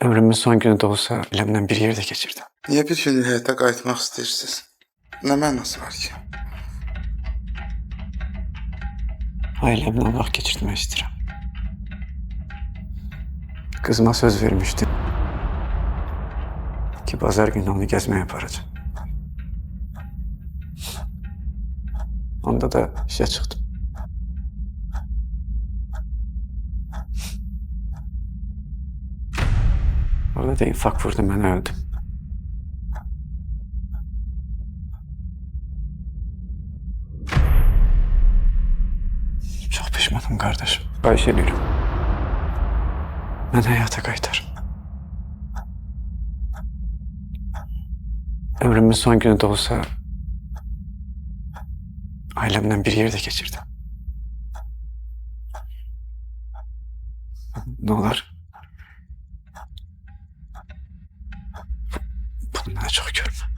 Ömrümün son günü de olsa elimden bir yerde geçirdim. Niyə bir günlük həyata qayıtmaq istəyirsiniz? Nə mənası var ki? Ailemle vaxt geçirtmek istedim. Kızıma söz vermiştim ki pazar günü onu gezmeye yaparacağım. Onda da işe çıktım. Orada da infak vurdum, ben öldüm. Çok pişmanım kardeşim. Ayşegül. Ben hayata kaytar. Ömrümün son günü de olsa ailemden bir yerde geçirdim. Ne olur? Bunları çok görme.